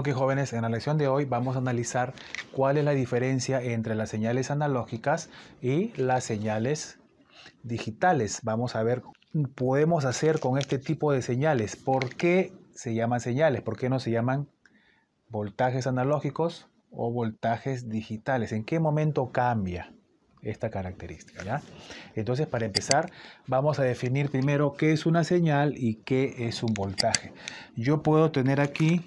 Ok, jóvenes, en la lección de hoy vamos a analizar cuál es la diferencia entre las señales analógicas y las señales digitales. Vamos a ver qué podemos hacer con este tipo de señales. ¿Por qué se llaman señales? ¿Por qué no se llaman voltajes analógicos o voltajes digitales? ¿En qué momento cambia esta característica? ¿Ya? Entonces, para empezar, vamos a definir primero qué es una señal y qué es un voltaje. Yo puedo tener aquí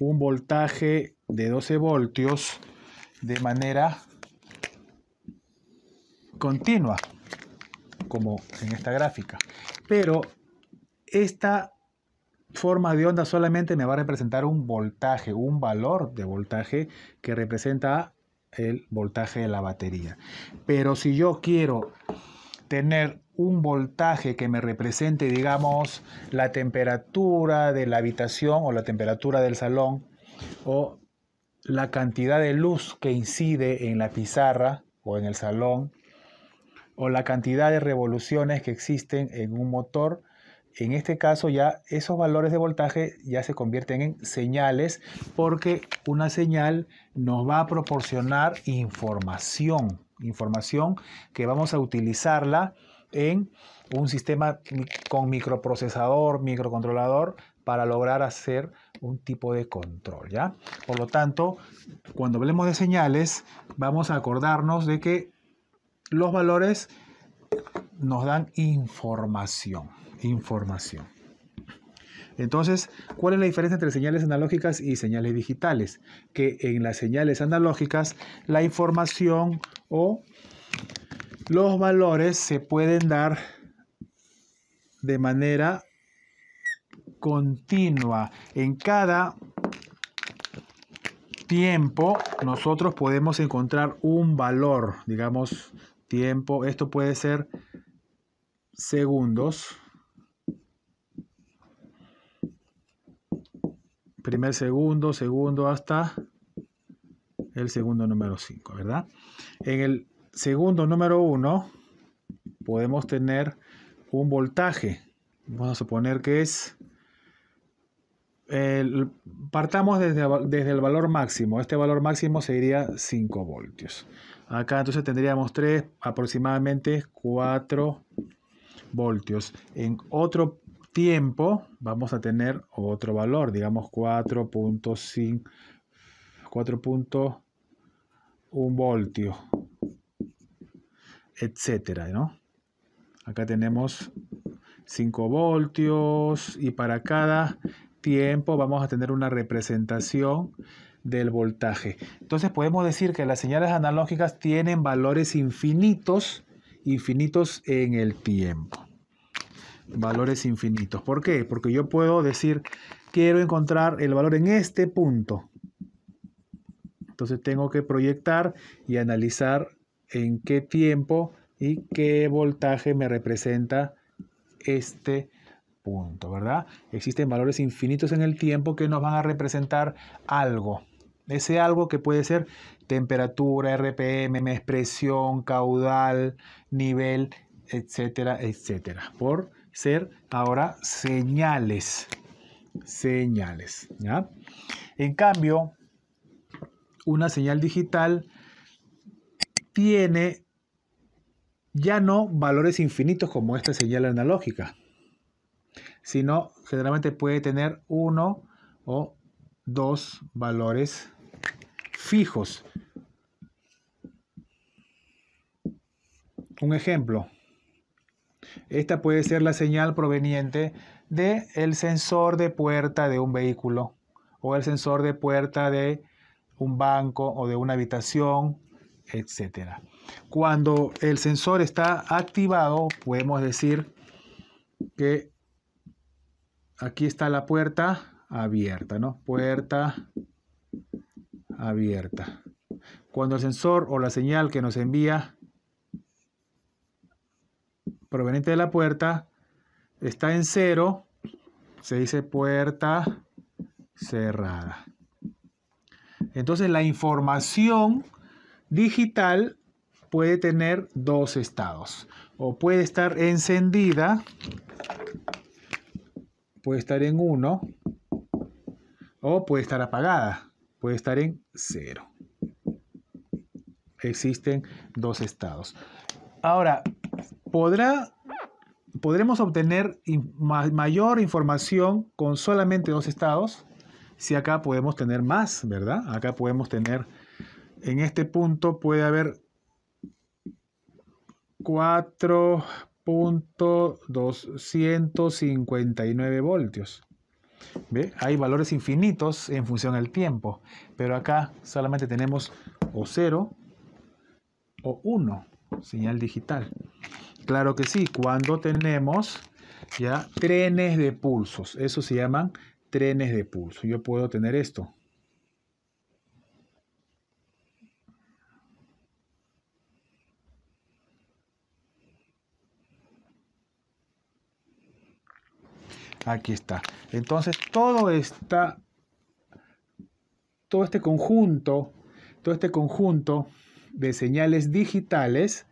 un voltaje de 12 voltios de manera continua, como en esta gráfica. Pero esta forma de onda solamente me va a representar un voltaje, un valor de voltaje que representa el voltaje de la batería. Pero si yo quiero tener un voltaje que me represente, digamos, la temperatura de la habitación o la temperatura del salón o la cantidad de luz que incide en la pizarra o en el salón o la cantidad de revoluciones que existen en un motor, en este caso ya esos valores de voltaje ya se convierten en señales porque una señal nos va a proporcionar información que vamos a utilizarla en un sistema con microprocesador, microcontrolador para lograr hacer un tipo de control, ¿ya? Por lo tanto, cuando hablemos de señales, vamos a acordarnos de que los valores nos dan información. Entonces, ¿cuál es la diferencia entre señales analógicas y señales digitales? Que en las señales analógicas la información o los valores se pueden dar de manera continua. En cada tiempo nosotros podemos encontrar un valor, digamos tiempo, esto puede ser segundos, primer segundo, segundo hasta el segundo número 5, ¿verdad? En el segundo número 1 podemos tener un voltaje. Vamos a suponer que es partamos desde el valor máximo. Este valor máximo sería 5 voltios. Acá entonces tendríamos aproximadamente 4 voltios. En otro tiempo vamos a tener otro valor, digamos 4.5, 4.1 voltio, etcétera, ¿no? Acá tenemos 5 voltios y para cada tiempo vamos a tener una representación del voltaje. Entonces podemos decir que las señales analógicas tienen valores infinitos en el tiempo. Valores infinitos. ¿Por qué? Porque yo puedo decir, quiero encontrar el valor en este punto. Entonces tengo que proyectar y analizar en qué tiempo y qué voltaje me representa este punto, ¿verdad? Existen valores infinitos en el tiempo que nos van a representar algo. Ese algo que puede ser temperatura, RPM, presión, caudal, nivel, etcétera, etcétera. Por ser ahora señales, ¿ya? En cambio, una señal digital tiene ya no valores infinitos como esta señal analógica, sino generalmente puede tener 1 o 2 valores fijos. Un ejemplo, esta puede ser la señal proveniente del sensor de puerta de un vehículo o el sensor de puerta de un banco o de una habitación, etcétera. Cuando el sensor está activado, podemos decir que aquí está la puerta abierta, ¿no? Puerta abierta. Cuando el sensor o la señal que nos envía proveniente de la puerta está en 0, se dice puerta cerrada. Entonces la información digital puede tener dos estados. O puede estar encendida, puede estar en 1, o puede estar apagada, puede estar en 0. Existen dos estados. Ahora, ¿podremos obtener mayor información con solamente dos estados? Si acá podemos tener más, ¿verdad? Acá podemos tener, en este punto puede haber 4.259 voltios. ¿Ve? Hay valores infinitos en función al tiempo, pero acá solamente tenemos o 0 o 1, señal digital. Claro que sí, cuando tenemos ya trenes de pulsos, eso se llaman trenes de pulso. Yo puedo tener esto. Aquí está. Entonces todo este conjunto de señales digitales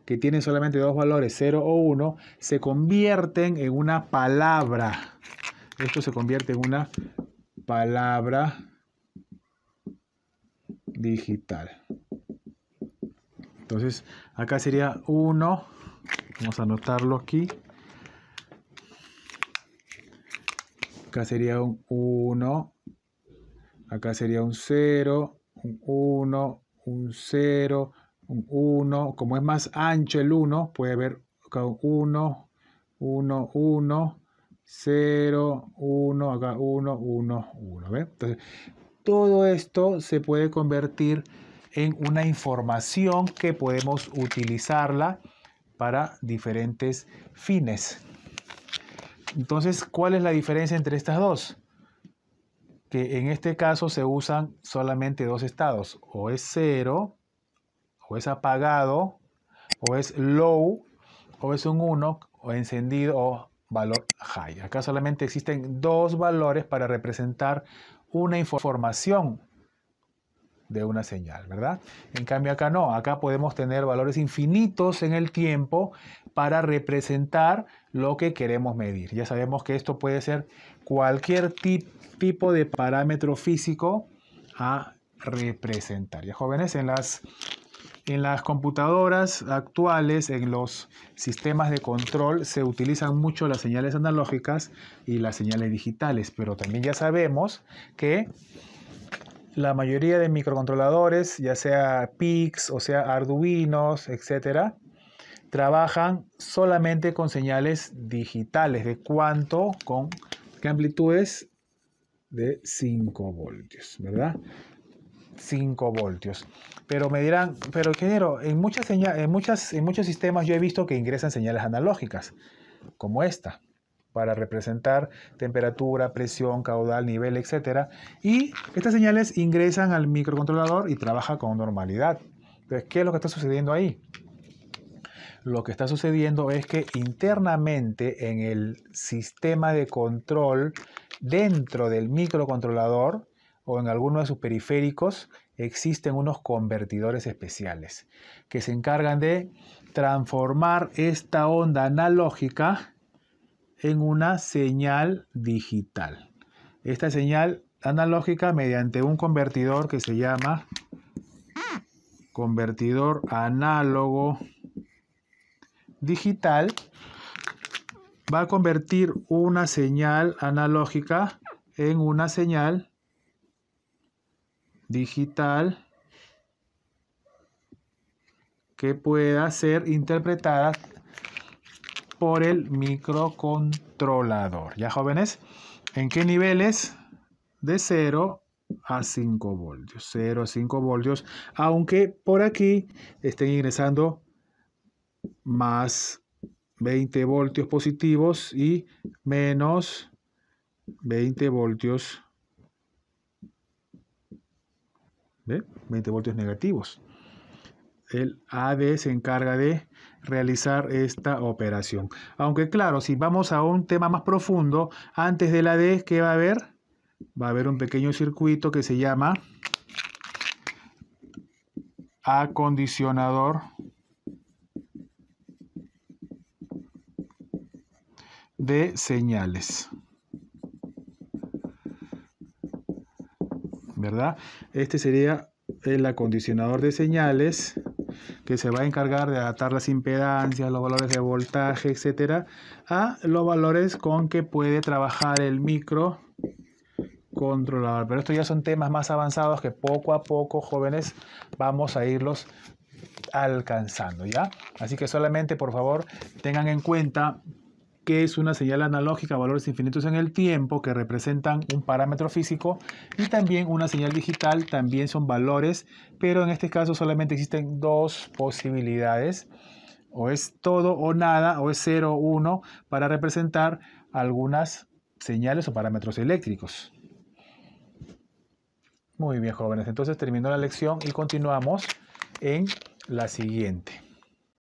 que tienen solamente dos valores, 0 o 1, se convierten en una palabra. Esto se convierte en una palabra digital. Entonces, acá sería 1. Vamos a anotarlo aquí. Acá sería un 1. Acá sería un 0, un 1, un 0, un 1. Como es más ancho el 1, puede haber acá un 1, 1, 1, 0, 1, acá 1, 1, 1. ¿Ve? Entonces, todo esto se puede convertir en una información que podemos utilizarla para diferentes fines. Entonces, ¿cuál es la diferencia entre estas dos? Que en este caso se usan solamente dos estados, o es 0, o es apagado, o es low, o es un 1, o encendido, o valor high. Acá solamente existen dos valores para representar una información de una señal, ¿verdad? En cambio acá no, acá podemos tener valores infinitos en el tiempo para representar lo que queremos medir. Ya sabemos que esto puede ser cualquier tipo de parámetro físico a representar. Ya jóvenes, en las computadoras actuales, en los sistemas de control, se utilizan mucho las señales analógicas y las señales digitales, pero también ya sabemos que la mayoría de microcontroladores, ya sea PICs o sea Arduinos, etcétera, trabajan solamente con señales digitales. ¿De cuánto? ¿Con qué amplitudes? De 5 voltios, ¿verdad? 5 voltios. Pero me dirán, pero ingeniero, en muchos sistemas yo he visto que ingresan señales analógicas, como esta, para representar temperatura, presión, caudal, nivel, etc. Y estas señales ingresan al microcontrolador y trabaja con normalidad. Entonces, ¿qué es lo que está sucediendo ahí? Lo que está sucediendo es que internamente en el sistema de control, dentro del microcontrolador o en alguno de sus periféricos, existen unos convertidores especiales que se encargan de transformar esta onda analógica en una señal digital. Esta señal analógica mediante un convertidor que se llama convertidor análogo digital va a convertir una señal analógica en una señal digital que pueda ser interpretada por el microcontrolador. ¿Ya jóvenes? ¿En qué niveles? De 0 a 5 voltios. 0 a 5 voltios, aunque por aquí estén ingresando más 20 voltios positivos y menos 20 voltios, ¿ve? 20 voltios negativos. El AD se encarga de realizar esta operación. Aunque claro, si vamos a un tema más profundo, antes del AD, ¿qué va a haber? Va a haber un pequeño circuito que se llama acondicionador de señales. ¿verdad? Este sería el acondicionador de señales que se va a encargar de adaptar las impedancias, los valores de voltaje, etcétera, a los valores con que puede trabajar el microcontrolador. Pero estos ya son temas más avanzados que poco a poco, jóvenes, vamos a irlos alcanzando, ¿ya? Así que solamente, por favor, tengan en cuenta que es una señal analógica a valores infinitos en el tiempo que representan un parámetro físico, y también una señal digital, también son valores, pero en este caso solamente existen dos posibilidades: o es todo o nada, o es 0 o 1, para representar algunas señales o parámetros eléctricos. Muy bien, jóvenes, entonces terminó la lección y continuamos en la siguiente.